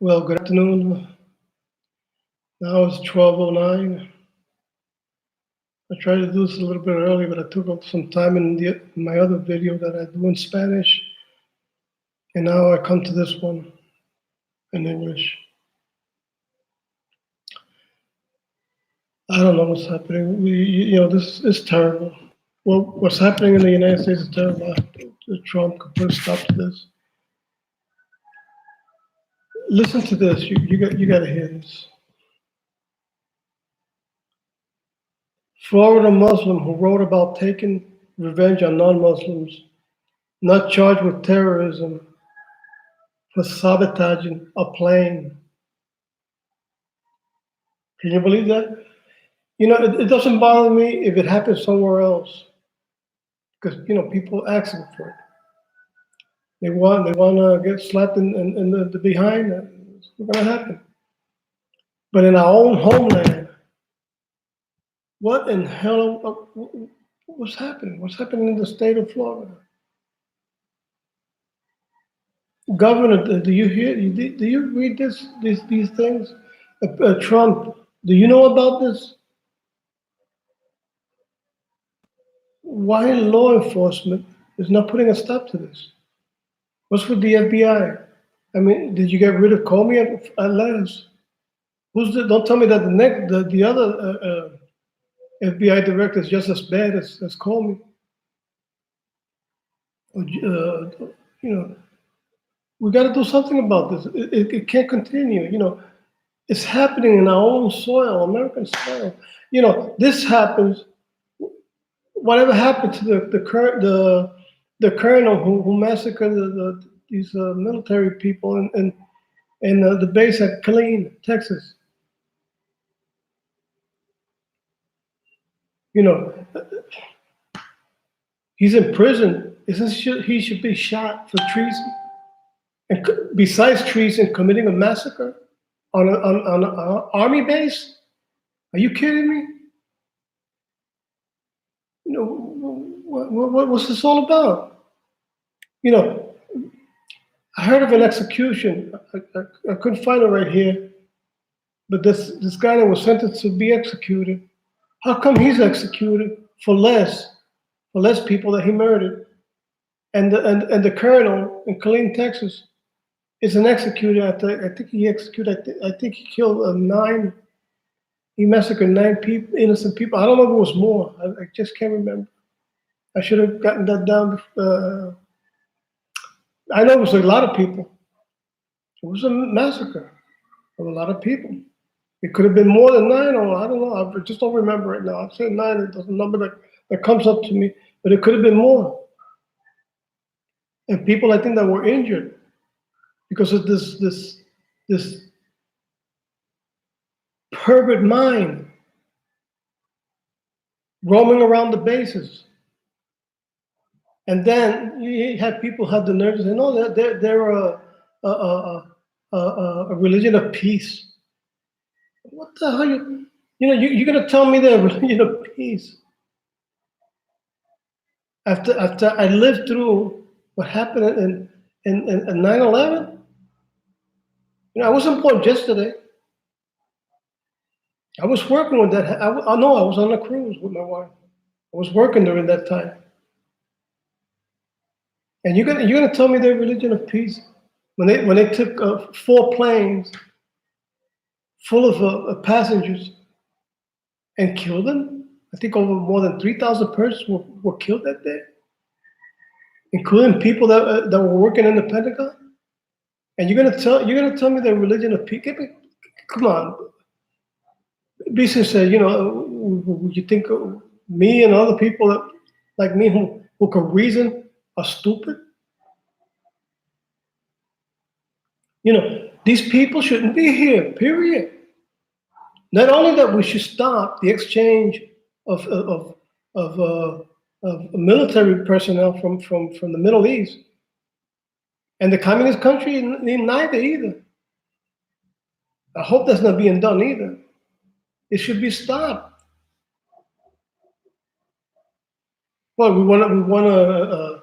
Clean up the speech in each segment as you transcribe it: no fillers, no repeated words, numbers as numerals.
Well, good afternoon. Now it's 12:09. I tried to do this a little bit early, but I took up some time in my other video that I do in Spanish, and now I come to this one in English. I don't know what's happening. This is terrible. Well, what's happening in the United States is terrible. Trump could put a stop to this. Listen to this. You got to hear this. Florida Muslim who wrote about taking revenge on non-Muslims, not charged with terrorism, for sabotaging a plane. Can you believe that? It doesn't bother me if it happens somewhere else because people asking for it. They want to get slapped in the behind. It's not going to happen. But in our own homeland, what in hell? What's happening? What's happening in the state of Florida? Governor, do you hear? Do you read these things? Trump, do you know about this? Why law enforcement is not putting a stop to this? What's with the FBI? I mean, did you get rid of Comey at last? Don't tell me that the other FBI director is just as bad as Comey. We got to do something about this. It can't continue. It's happening in our own soil, American soil. This happens. Whatever happened to the colonel who massacred these military people in the base at Killeen, Texas? He's in prison. He should be shot for treason? And besides treason, committing a massacre on an army base? Are you kidding me? What's this all about? I heard of an execution. I couldn't find it right here, but this guy that was sentenced to be executed. How come he's executed for less people that he murdered? And the colonel in Killeen, Texas, is an executed. I think he executed. I think he killed 9. He massacred 9 people, innocent people. I don't know if it was more. I just can't remember. I should have gotten that down. I know it was a lot of people. It was a massacre of a lot of people. It could have been more than 9, or I don't know. I just don't remember it now. I'm saying 9. It's a number that comes up to me, but it could have been more. And people, I think, that were injured because of this pervert mind roaming around the bases. And then you had people have the nerve to say, no, they're a religion of peace. What the hell? You're going to tell me they're a religion of peace? After I lived through what happened in 9/11, I wasn't born yesterday. I was working with that. I know I was on a cruise with my wife. I was working during that time. And you're gonna tell me they're a religion of peace when they took 4 planes full of passengers and killed them? I think over more than 3,000 persons were killed that day, including people that were working in the Pentagon. And you're gonna tell me they're a religion of peace? Come on, be sincere. You think me and other people like me who can reason are stupid? These people shouldn't be here, period. Not only that we should stop the exchange of military personnel from the Middle East and the communist country, neither either. I hope that's not being done either. It should be stopped. Well, we want to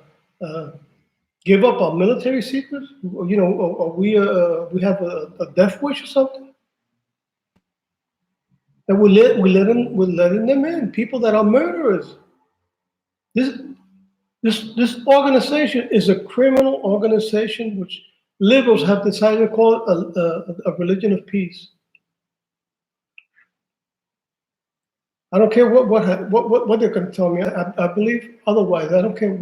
give up our military secrets? Or we have a death wish or something? And we're letting them in. People that are murderers. This this organization is a criminal organization, which liberals have decided to call it a religion of peace. I don't care what they're going to tell me. I believe otherwise. I don't care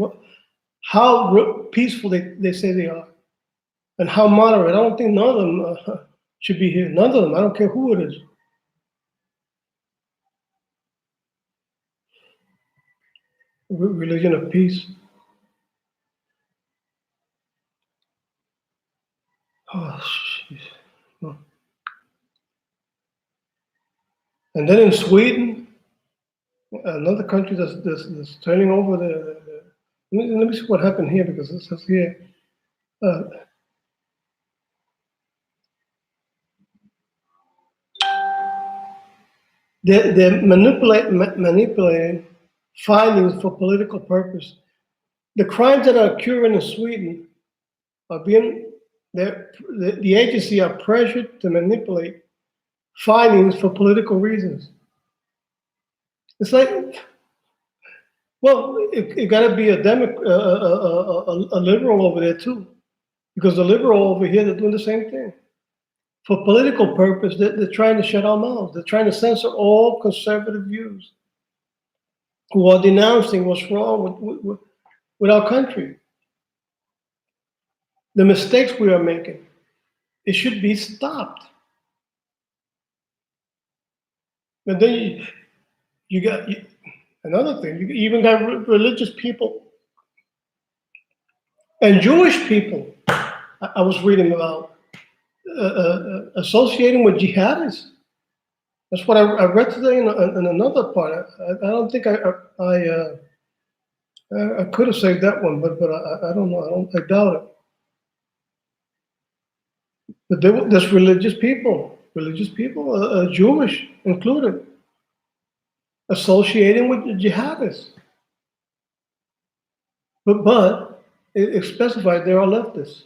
how peaceful they say they are, and how moderate. I don't think none of them should be here. None of them. I don't care who it is. Religion of peace. Oh, jeez. And then in Sweden, another country that's turning over let me see what happened here, because it says here. They're manipulating findings for political purpose. The crimes that are occurring in Sweden are being, the agency are pressured to manipulate findings for political reasons. It's like, well, it got to be a liberal over there too, because the liberal over here, they're doing the same thing. For political purpose, they're trying to shut our mouths. They're trying to censor all conservative views who are denouncing what's wrong with our country. The mistakes we are making, it should be stopped. And then you got another thing. You even got religious people and Jewish people. I was reading about associating with jihadists. That's what I read today in another part. I don't think I could have saved that one, but I don't know. I doubt it. But there's religious people, Jewish included, associating with the jihadists. But it specified they are leftists.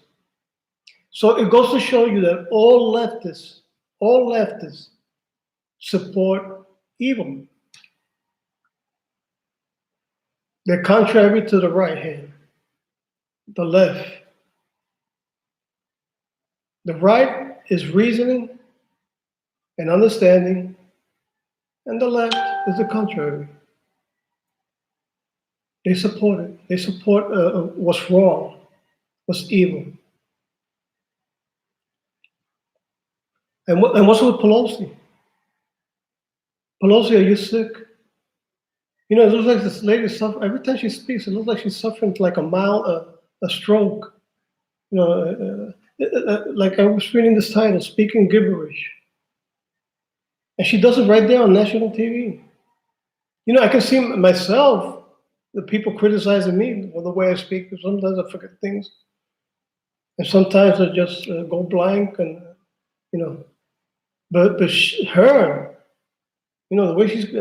So it goes to show you that all leftists support evil. They're contrary to the right hand, the left. The right is reasoning and understanding, and the left is the contrary. They support it. They support what's wrong, what's evil. And what's with Pelosi? Pelosi, are you sick? You know, it looks like this lady suffers. Every time she speaks, it looks like she's suffering like a mild a stroke. You know, like I was reading this title, Speaking Gibberish. And she does it right there on national TV. You know, I can see myself, the people criticizing me for the way I speak, because sometimes I forget things. And sometimes I just go blank, and, you know. But her, you know, the way she's, it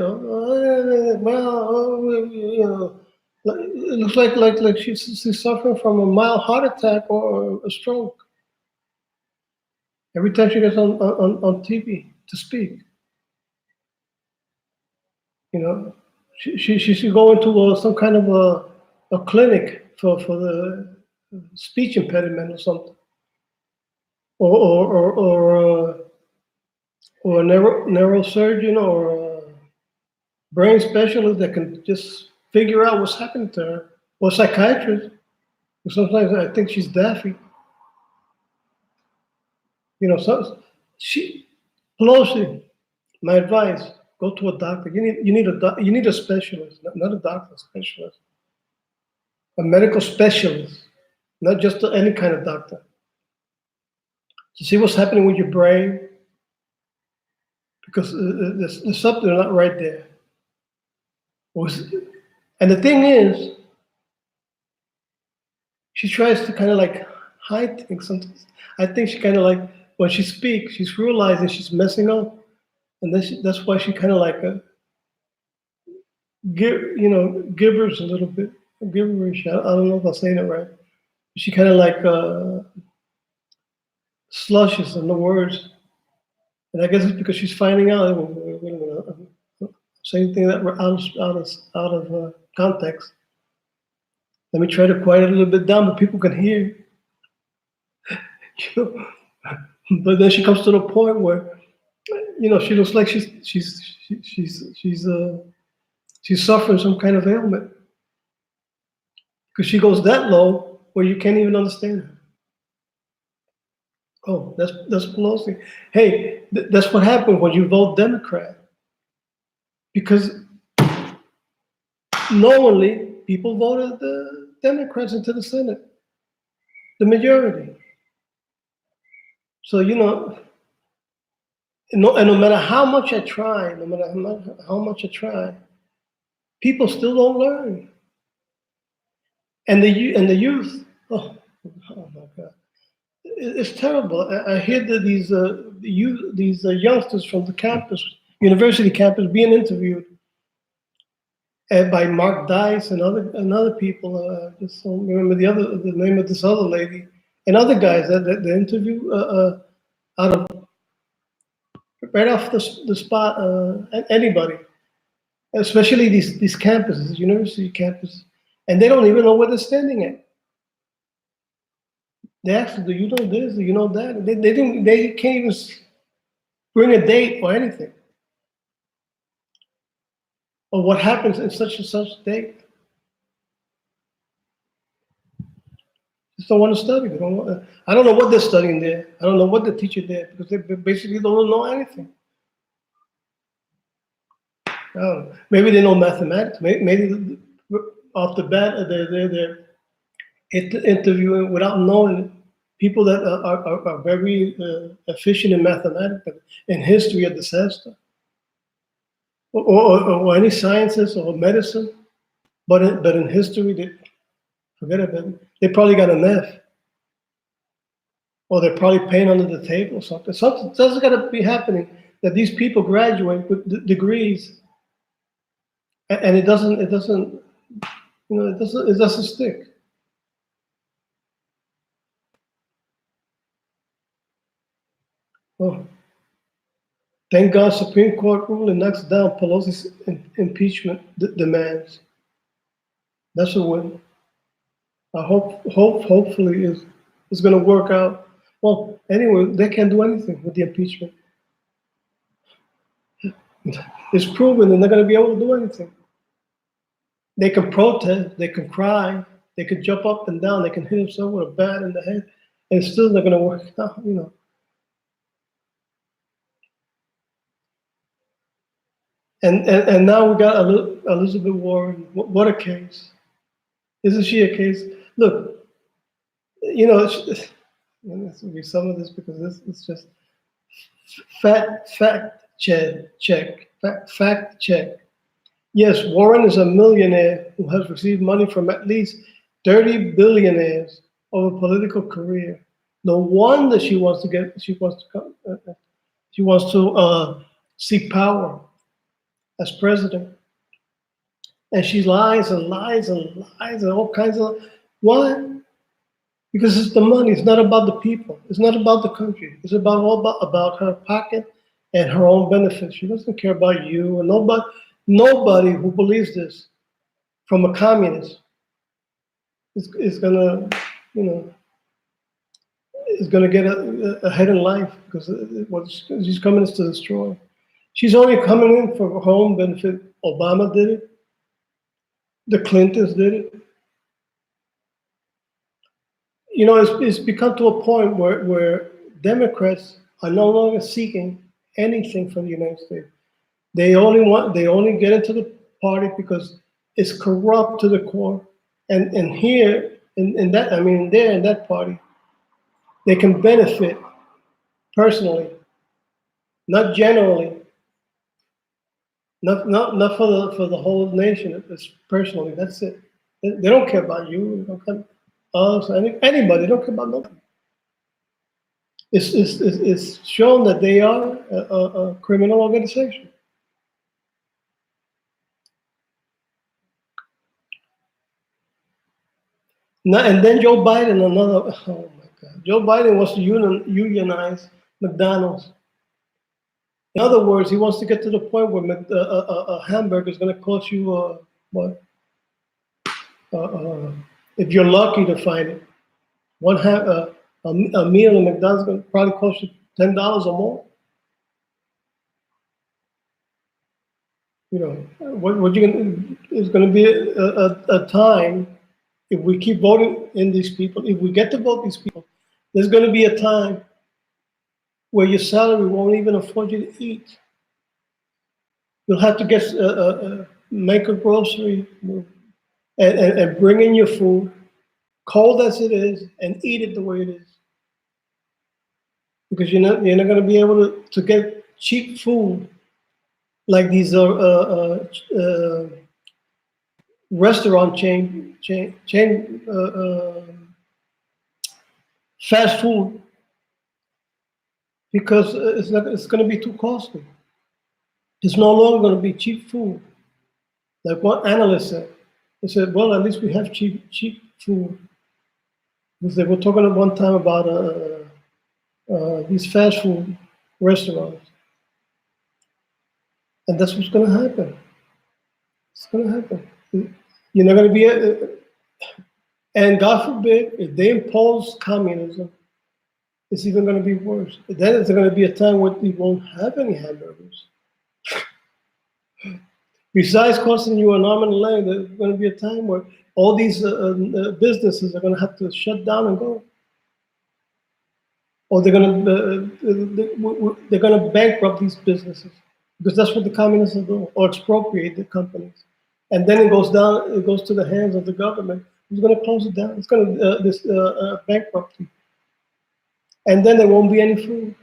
looks like she's suffering from a mild heart attack or a stroke every time she gets on TV to speak. You know, she should go into some kind of a clinic for the speech impediment or something, or a neurosurgeon or a brain specialist that can just figure out what's happening to her, or a psychiatrist. Sometimes I think she's daffy. You know, so Pelosi, my advice: go to a doctor. You need a specialist, not a doctor, a specialist, a medical specialist, not just any kind of doctor. To see what's happening with your brain, because there's something not right there. And the thing is, she tries to kind of like hide things sometimes. I think she kind of like, when she speaks, she's realizing she's messing up, and that's why she kind of like gibberish a little bit. Gibberish. I don't know if I'm saying it right, She kind of like slushes on the words, and I guess it's because she's finding out. Wait a minute, same thing that we're out of context. Let me try to quiet it a little bit down, but people can hear. You know? But then she comes to the point where she looks like she's suffering some kind of ailment because she goes that low where you can't even understand her. Oh, that's Pelosi. Hey, that's what happened when you vote Democrat because knowingly people voted the Democrats into the Senate, the majority. So and no matter how much I try, no matter how much I try, people still don't learn. And the youth, oh my God, it's terrible. I hear that these youngsters from the campus, university campus, being interviewed by Mark Dice and other people. I just don't remember the name of this other lady and other guys that the interview out of right off the spot. Anybody, especially these campuses, university campuses, and they don't even know where they're standing at. They ask, "Do you know this? Do you know that?" They can't even bring a date or anything, or what happens in such and such date. Just don't want to study. They don't want. I don't know what they're studying there. I don't know what they're teaching there because they basically don't know anything. Maybe they know mathematics. Maybe off the bat they're interviewing without knowing people that are very efficient in mathematics and history of disaster or any sciences or medicine. But in history, forget about it. They probably got an F, or they're probably paying under the table or something. Something's got to be happening that these people graduate with degrees, and it doesn't stick. Oh, thank God, Supreme Court ruling knocks down Pelosi's impeachment demands. That's a win. I hopefully is going to work out. Well, anyway, they can't do anything with the impeachment. It's proven they're not going to be able to do anything. They can protest, they can cry, they can jump up and down, they can hit themselves with a bat in the head, and it's still not going to work out. And now we got Elizabeth Warren. What a case! Isn't she a case? Look, let's read some of this because this is just fact check. Yes, Warren is a millionaire who has received money from at least 30 billionaires over a political career. No wonder she wants to seek power as president. And she lies and lies and lies and all kinds of why? Because it's the money. It's not about the people. It's not about the country. It's about her pocket and her own benefits. She doesn't care about you and nobody who believes this from a communist is gonna, is gonna get ahead in life because what she's coming is to destroy. She's only coming in for her own benefit. Obama did it. The Clintons did it. It's become to a point where Democrats are no longer seeking anything from the United States. They only get into the party because it's corrupt to the core. And here in that there in that party, they can benefit personally, not generally, not for the whole nation. It's personally. That's it. They don't care about you. They don't care us. Anybody. They don't care about nobody. It's shown that they are a criminal organization. And then Joe Biden, another, oh my God. Joe Biden wants to unionize McDonald's. In other words, he wants to get to the point where a hamburger is going to cost you, what? Uh, uh, if you're lucky to find it, a meal in McDonald's is going to probably cost you $10 or more. You know, what you're going to, is going to be a time, if we keep voting in these people, if we get to vote these people, there's going to be a time where your salary won't even afford you to eat. You'll have to make a grocery and bring in your food, cold as it is, and eat it the way it is. Because you're not going to be able to get cheap food like these restaurant chain fast food, because it's going to be too costly. It's no longer going to be cheap food. Like what analyst said, they said, well, at least we have cheap food. Because they were talking at one time about these fast food restaurants. And that's what's going to happen. It's going to happen. You're not going to be, and God forbid, if they impose communism, it's even going to be worse. Then it's going to be a time where we won't have any hamburgers. Besides costing you an arm and a leg, there's going to be a time where all these businesses are going to have to shut down and go, or they're going to bankrupt these businesses, because that's what the communists will do, or expropriate the companies, and then it goes down. It goes to the hands of the government, who's going to close it down. It's going to bankruptcy, and then there won't be any food.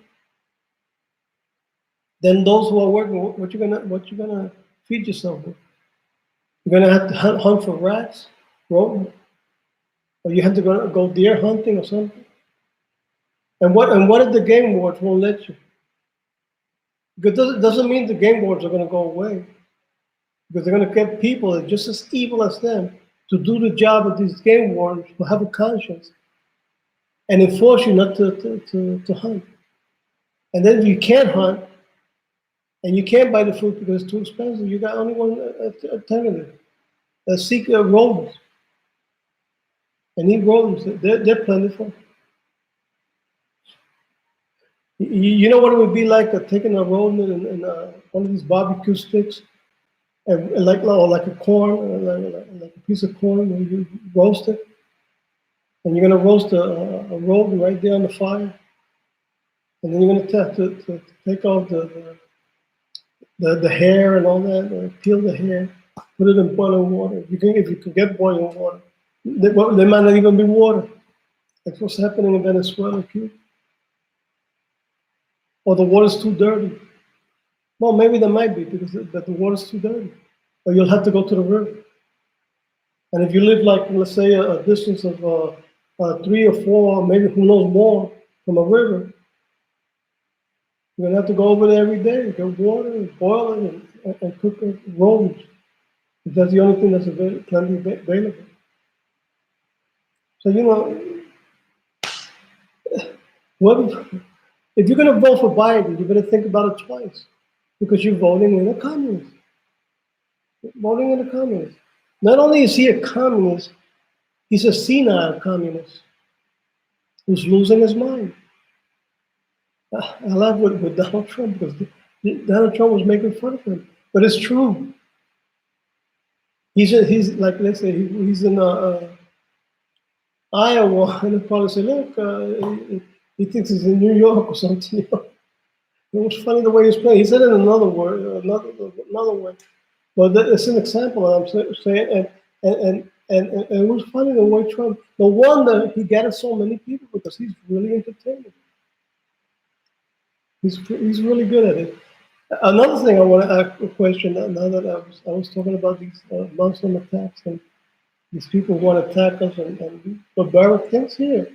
Then those who are working, what you gonna feed yourself with? You're gonna have to hunt for rats, rodents, or you have to go deer hunting or something. And what if the game wards won't let you? Because it doesn't mean the game wards are gonna go away. Because they're gonna get people that are just as evil as them to do the job of these game wardens who have a conscience and enforce you not to hunt. And then if you can't hunt and you can't buy the food because it's too expensive, you got only one alternative. Seek rodents and eat rodents. They're plentiful. You know what it would be like taking a rodent and one of these barbecue sticks, and like a corn, like a piece of corn, where you roast it, and you're gonna roast a rodent right there on the fire, and then you're gonna have to take off the hair and all that, peel the hair, put it in boiling water. If you can get boiling water, there might not even be water. That's what's happening in Venezuela, Cuba. Or the water's too dirty. Well, maybe there might be, because the water's too dirty. Or you'll have to go to the river. And if you live, like, let's say, a distance of 3 or 4, maybe who knows more, from a river, you're gonna have to go over there every day, get water, and boil it, and cook it, rodents. That's the only thing that's available. So, if you're going to vote for Biden, you better think about it twice, because you're voting in a communist. Voting in a communist. Not only is he a communist, he's a senile communist who's losing his mind. I laugh with Donald Trump, because Donald Trump was making fun of him, but it's true. He's like, let's say he's in Iowa, and they'll probably say, look, he thinks he's in New York or something. It was funny the way he's playing. He said it in another word, another way. But it's an example I'm saying, and it was funny the way Trump. No wonder he gathered so many people, because he's really entertaining. He's really good at it. Another thing I want to ask a question, now that I was talking about these Muslim attacks, and these people who want to attack us, and barbaric things here,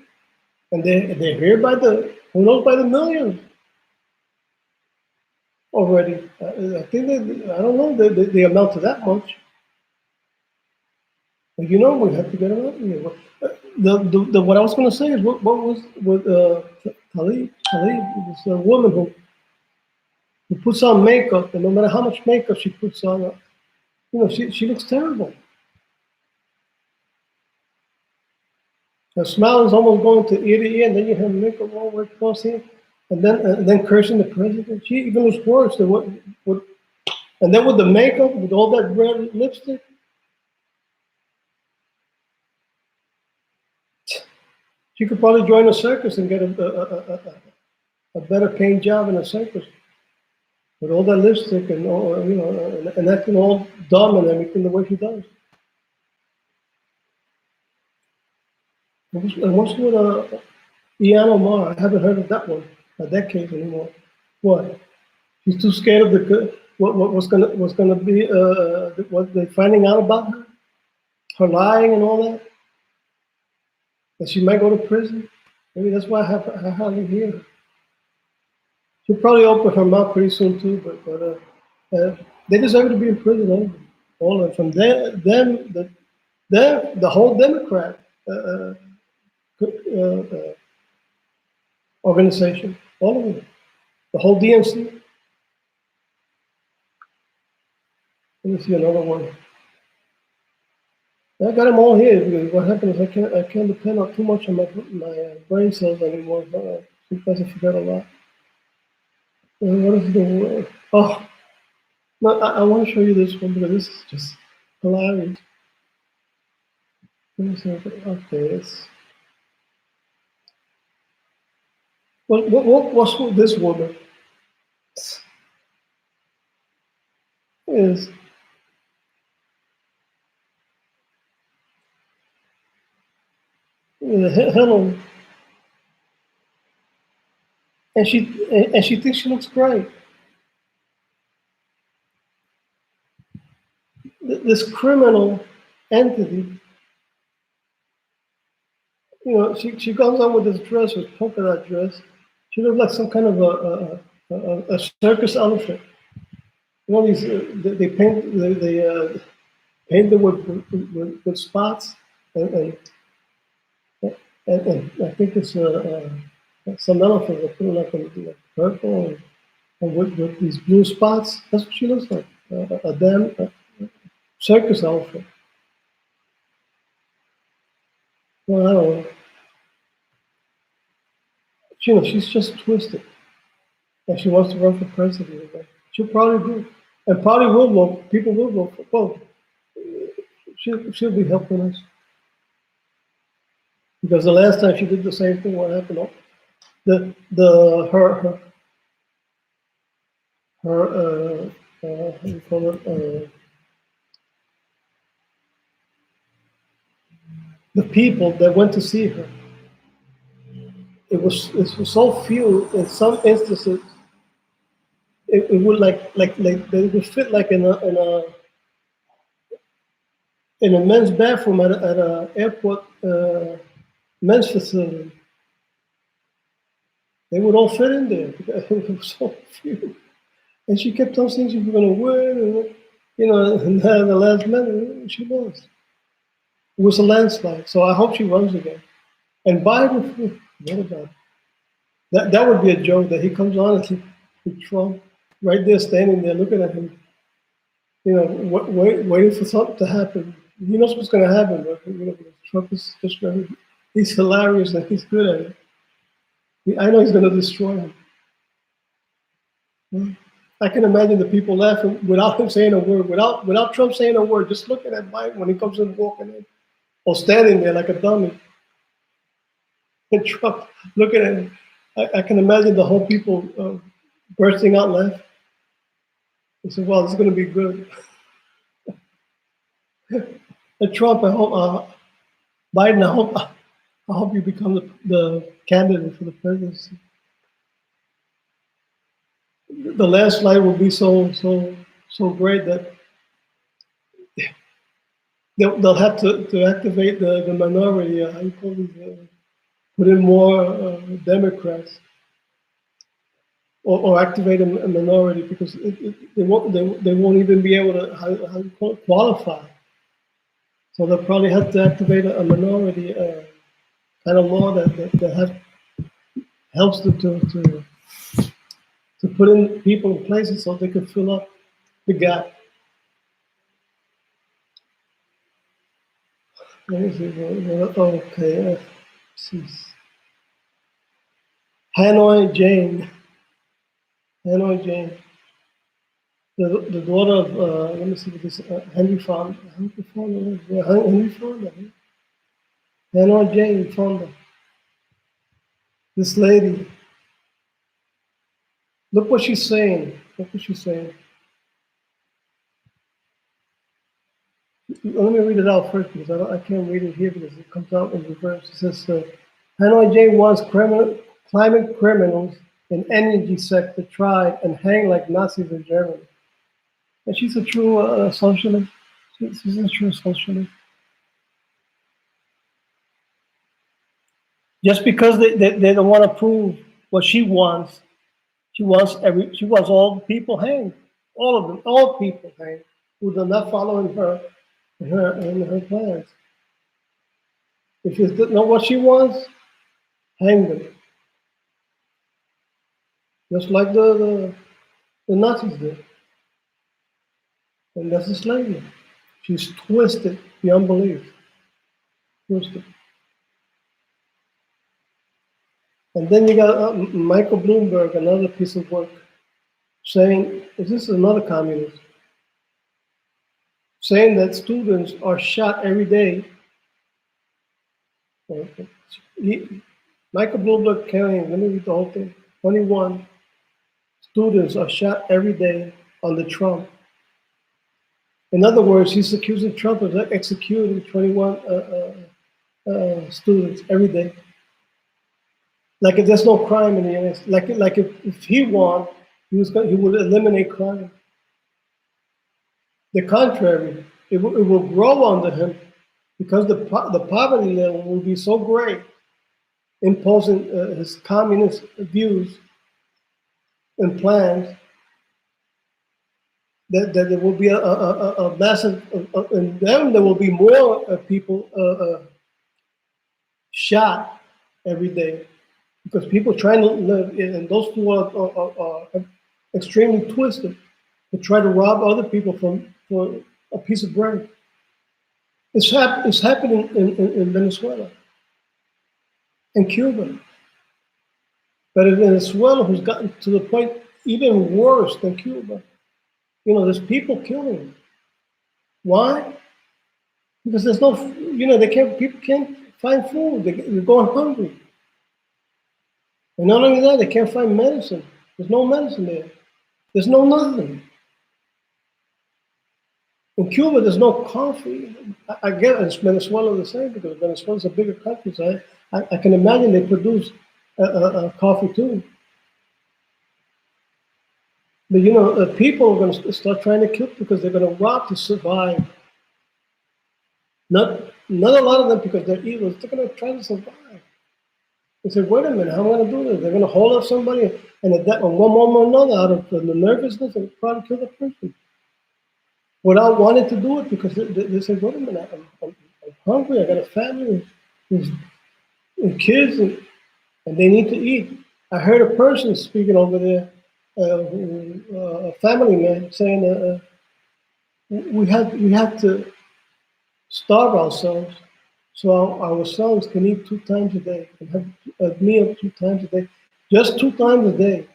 and they're here by who knows, by the millions already. I think I don't know, they amount to that much. But we have to get them out of here. the what I was going to say is what was with Talib. Talib was a woman who puts on makeup, and no matter how much makeup she puts on, she looks terrible. Her smile is almost going to ear to ear, and then you have makeup all the way across here, and then cursing the president. She even looks worse than what and then with the makeup, with all that red lipstick, she could probably join a circus and get a better paying job in a circus with all that lipstick and all, and acting all dumb and everything the way she does. And what's with Ian Omar? I haven't heard of that one, that case anymore. What? She's too scared of what's gonna be what they're finding out about her lying and all that. That she might go to prison. Maybe that's why I hardly hear her. She'll probably open her mouth pretty soon too, but they deserve to be in prison. All of them. From the whole Democrat organization, all of them, the whole DNC. Let me see another one. I got them all here because what happens is I can't depend on too much on my brain cells anymore. Sometimes I forget a lot. What is the word? Oh, no, I want to show you this one because this is just hilarious. Let me see. Okay, it's what's with this woman? Is Hillary, and she thinks she looks great. This criminal entity, she comes out with this dress, with polka dot dress. She looks like some kind of a circus elephant. These they paint them with spots, and, and I think it's some elephant. They put it like purple and with these blue spots. That's what she looks like. A damn circus elephant. Well, I don't know. She's just twisted. And she wants to run for president. She'll probably do. And probably will vote. People will vote for both. She'll be helping us. Because the last time she did the same thing, what happened? Her how do you call it? The people that went to see her. It was so few. In some instances, it would like they would fit like in a men's bathroom at a airport men's facility. They would all fit in there because it was so few. And she kept on saying she was going to win, and then the last minute she lost. It was a landslide. So I hope she runs again. And Biden, what about it? That would be a joke that he comes on and see Trump right there standing there looking at him, waiting for something to happen. He knows what's going to happen, but Trump is just he's hilarious and he's good at it. I know he's going to destroy him. I can imagine the people laughing without him saying a word, without Trump saying a word, just looking at Biden when he comes in walking in, or standing there like a dummy. And Trump looking at him. I can imagine the whole people bursting out laughing. They said, "Well, this is going to be good." And Trump, I hope, Biden, I hope you become the candidate for the presidency. The last slide will be so great that they'll have to activate the minority. How you call these? Put in more Democrats, or activate a minority because they won't even be able to qualify. So they'll probably have to activate a minority kind of law that helps to put in people in places so they can fill up the gap. Let me see. Okay. Hanoi Jane. Hanoi Jane. The daughter of, let me see what this, Henry Fonda. Henry Fonda. Yeah, Henry Fonda. Hanoi Jane Fonda. This lady. Look what she's saying. Look what she's saying. Let me read it out first because I can't read it here because it comes out in reverse. It says, Hanoi Jane wants climate criminals in energy sector tried and hanged like Nazis in Germany. And she's a true socialist. She's a true socialist. Just because they don't want to prove what she wants, she wants all people hanged, all of them, all people hanged who are not following her plans. If you know what she wants, hang them, just like the Nazis did. And that's the slavery. She's twisted beyond belief, twisted. And then you got Michael Bloomberg, another piece of work, saying, this is another communist, saying that students are shot every day. Michael Bloomberg counting, let me read the whole thing, 21 students are shot every day under Trump. In other words, he's accusing Trump of executing 21 students every day. Like if there's no crime in the United States, like if he won, he would eliminate crime. The contrary, it will grow under him because the poverty level will be so great, imposing his communist views and plans that there will be a massive, and then there will be more people shot every day because people trying to live, and those two are extremely twisted to try to rob other people for a piece of bread. It's happening in Venezuela, in Cuba. But in Venezuela, who's gotten to the point even worse than Cuba, there's people killing. Why? Because there's no, people can't find food. They're going hungry. And not only that, they can't find medicine. There's no medicine there. There's no nothing. In Cuba, there's no coffee. I guess Venezuela the same because Venezuela's a bigger country, so I can imagine they produce coffee too. But people are going to start trying to kill because they're going to rob to survive. Not a lot of them because they're evil. They're going to try to survive. They say, wait a minute, how am I going to do this? They're going to hold up somebody and at one moment or another, out of the nervousness, and probably kill the person without wanting to do it because they say, wait a minute, I'm hungry. I got a family and kids, and they need to eat. I heard a person speaking over there, a family man, saying we have to starve ourselves so our sons can eat 2 times a day and have a meal 2 times a day, just 2 times a day.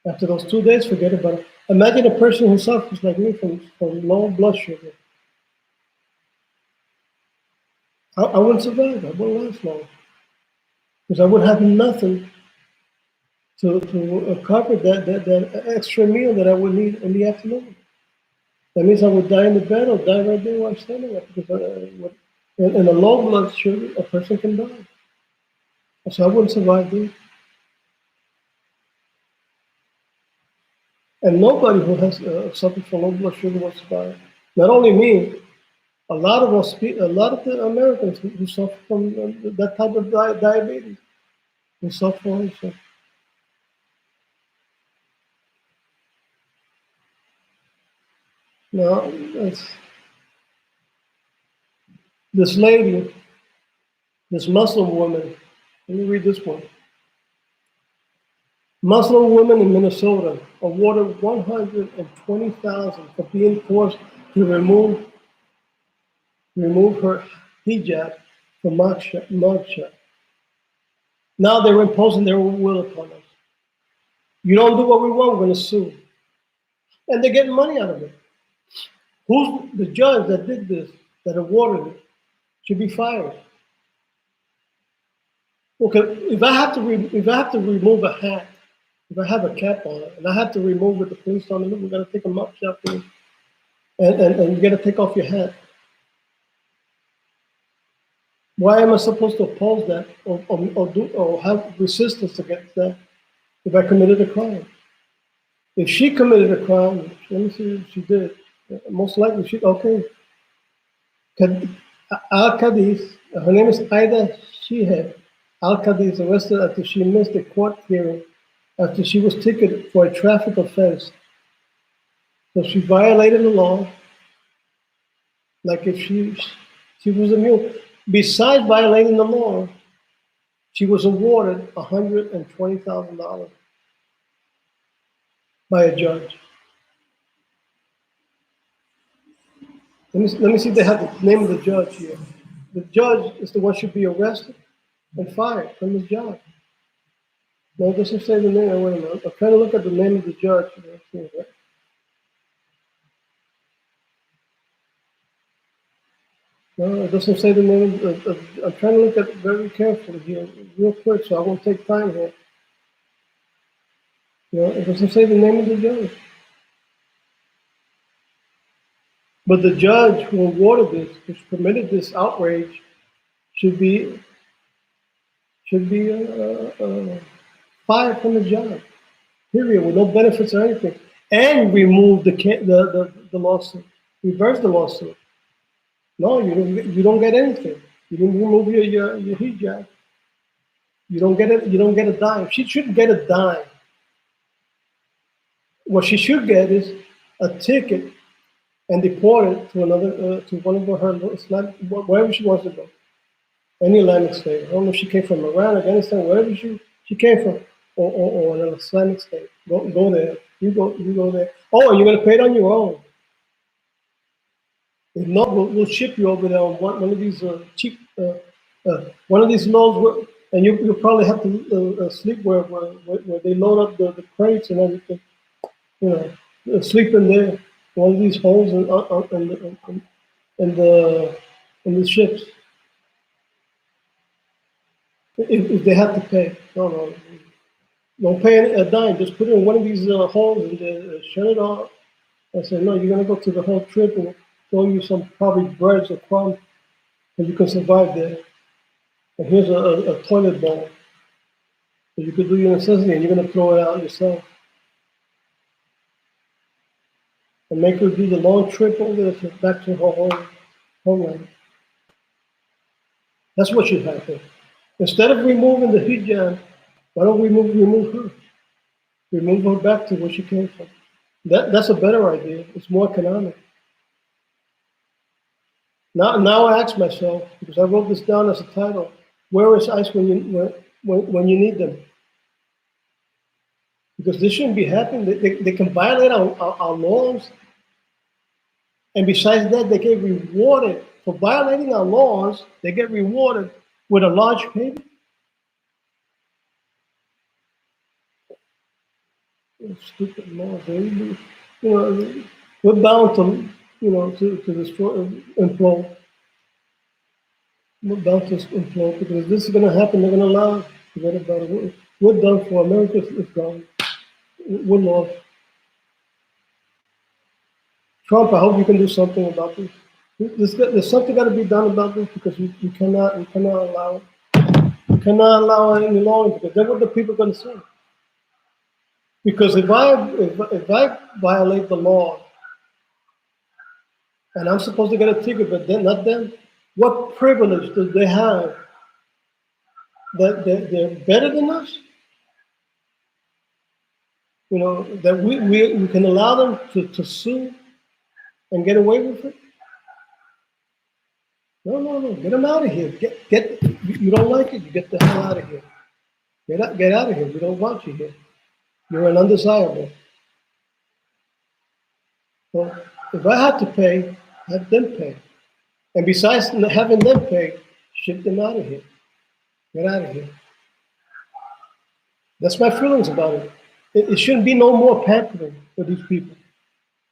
After those 2 days, forget about it. Imagine a person who suffers like me from low blood sugar. I wouldn't survive. I wouldn't last long because I would have nothing to cover that extra meal that I would need in the afternoon. That means I would die in the bed or die right there while I'm standing up because in a low blood sugar, a person can die. So I wouldn't survive this. And nobody who has suffered from low blood sugar will survive. Not only me, a lot of the Americans who suffer from that type of diabetes, who suffer also. Now, this lady, This Muslim woman, let me read this one. Muslim woman in Minnesota awarded $120,000 for being forced to remove her hijab from mugshot. Now they're imposing their will upon us. You don't do what we want, we're going to sue. And they're getting money out of it. Who's the judge that did this, that awarded it, should be fired. Okay, if I have to remove a hat, if I have a cap on it, and I have to remove it, the police tell me, look, we got to take a mugshot for you, and you got to take off your hat. Why am I supposed to oppose that or have resistance against that if I committed a crime? If she committed a crime, let me see if she did. Most likely she, okay. Al-Qadis, her name is Aida Shihab. Al-Qadis arrested after she missed a court hearing after she was ticketed for a traffic offense. So she violated the law, like if she was a mule. Besides violating the law, she was awarded $120,000 by a judge. Let me see if they have the name of the judge here. The judge is the one who should be arrested and fired from his job. No, it doesn't say the name. Wait a minute. I'm trying to look at the name of the judge. No, it doesn't say the name. I'm trying to look at it very carefully here, real quick, so I won't take time here. No, it doesn't say the name of the judge. But the judge who awarded this, which permitted this outrage, should be fired from the job, period, with no benefits or anything, and remove the lawsuit, reverse the lawsuit. No, you don't get anything. You didn't remove your hijab. You don't get it. You don't get a dime. She shouldn't get a dime. What she should get is a ticket and deported to another to one of her Islam, wherever she wants to go, any Islamic state. I don't know if she came from Iran, Afghanistan, wherever she came from, or an Islamic state. Go there. You go there. Oh, and you're gonna pay it on your own. If not, we'll ship you over there on one of these cheap, one of these loads, and you'll probably have to sleep where they load up the crates and everything. You know, sleep in there, one of these holes in the ships. If they have to pay, no, don't pay a dime. Just put it in one of these holes and shut it off. I said, no, you're gonna go to the whole trip and throw you some probably breads or crumbs, and you can survive there. And here's a toilet bowl, so you could do your necessity, and you're gonna throw it out yourself. And make her do the long trip over there back to her homeland. That's what should happen. Instead of removing the hijab, why don't we remove her? Remove her back to where she came from. That's a better idea. It's more economic. Now I ask myself, because I wrote this down as a title, where is ICE when you need them? Because this shouldn't be happening. They can violate our laws. And besides that, they get rewarded for violating our laws. They get rewarded with a large payment. Stupid laws. You know, we're bound to destroy, implode. We're bound to implode because if this is going to happen. They're going to allow. Forget about it. We're done for. America is gone. We're lost. Trump, I hope you can do something about this. There's something got to be done about this because we cannot allow it. We cannot allow it any longer because then what the people are going to say? Because if I violate the law and I'm supposed to get a ticket, but then not them, what privilege do they have that they're better than us? You know, that we can allow them to sue and get away with it? No. Get them out of here. You don't like it, you get the hell out of here. Get out of here. We don't want you here. You're an undesirable. Well, if I have to pay, have them pay. And besides having them pay, ship them out of here. Get out of here. That's my feelings about it. It shouldn't be no more pampering for these people.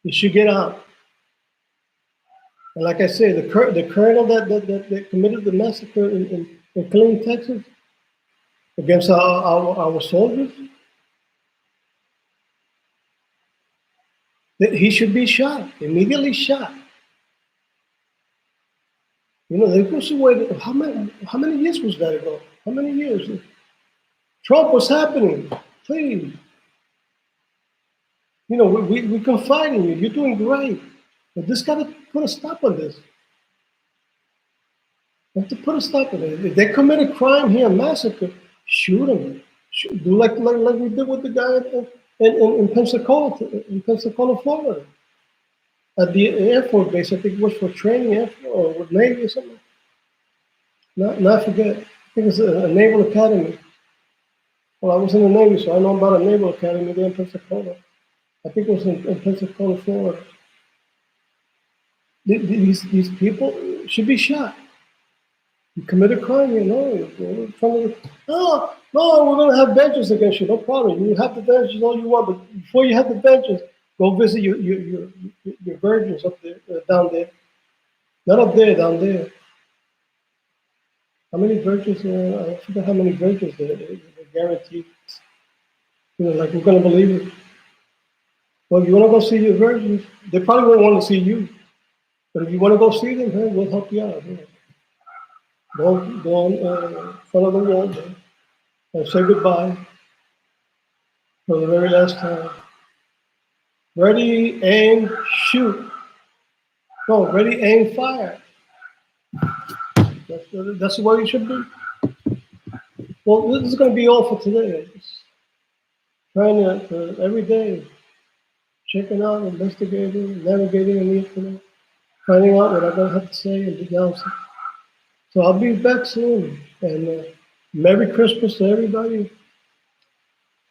It should get out. And like I say, the colonel that committed the massacre in Killeen, Texas, against our soldiers, that he should be shot, immediately shot. You know, they pushed away. How many years was that ago? How many years? Trump was happening. Please. You know, we confide in you. You're doing great. But this got to put a stop on this. We have to put a stop on it. If they commit a crime here, a massacre, shoot them. Do like we did with the guy in Pensacola, Florida. At the Air Force base, I think it was for training or with Navy or something. I forget. I think it's a Naval Academy. Well, I was in the Navy, so I know about a Naval Academy there in Pensacola. I think it was in Pensacola, Florida. These people should be shot. You commit a crime, you know. No, we're going to have vengeance against you. No problem. You have the vengeance all you want, but before you have the vengeance, go visit your virgins up there, down there. Not up there, down there. How many virgins? I forget how many virgins they guaranteed. You know, like we're going to believe it. Well, you want to go see your virgins? They probably won't want to see you. But if you want to go see them, hey, we'll help you out. Yeah. Go in front of the wall there and say goodbye for the very last time. Ready, aim, shoot. No, ready, aim, fire. That's the way you should be. Well, this is going to be all for today. Just trying to every day, checking out, investigating, navigating on the internet, finding out what I'm going to have to say and denounce it. So I'll be back soon. And Merry Christmas to everybody.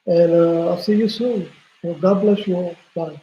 And I'll see you soon. Well, God bless you all. Bye.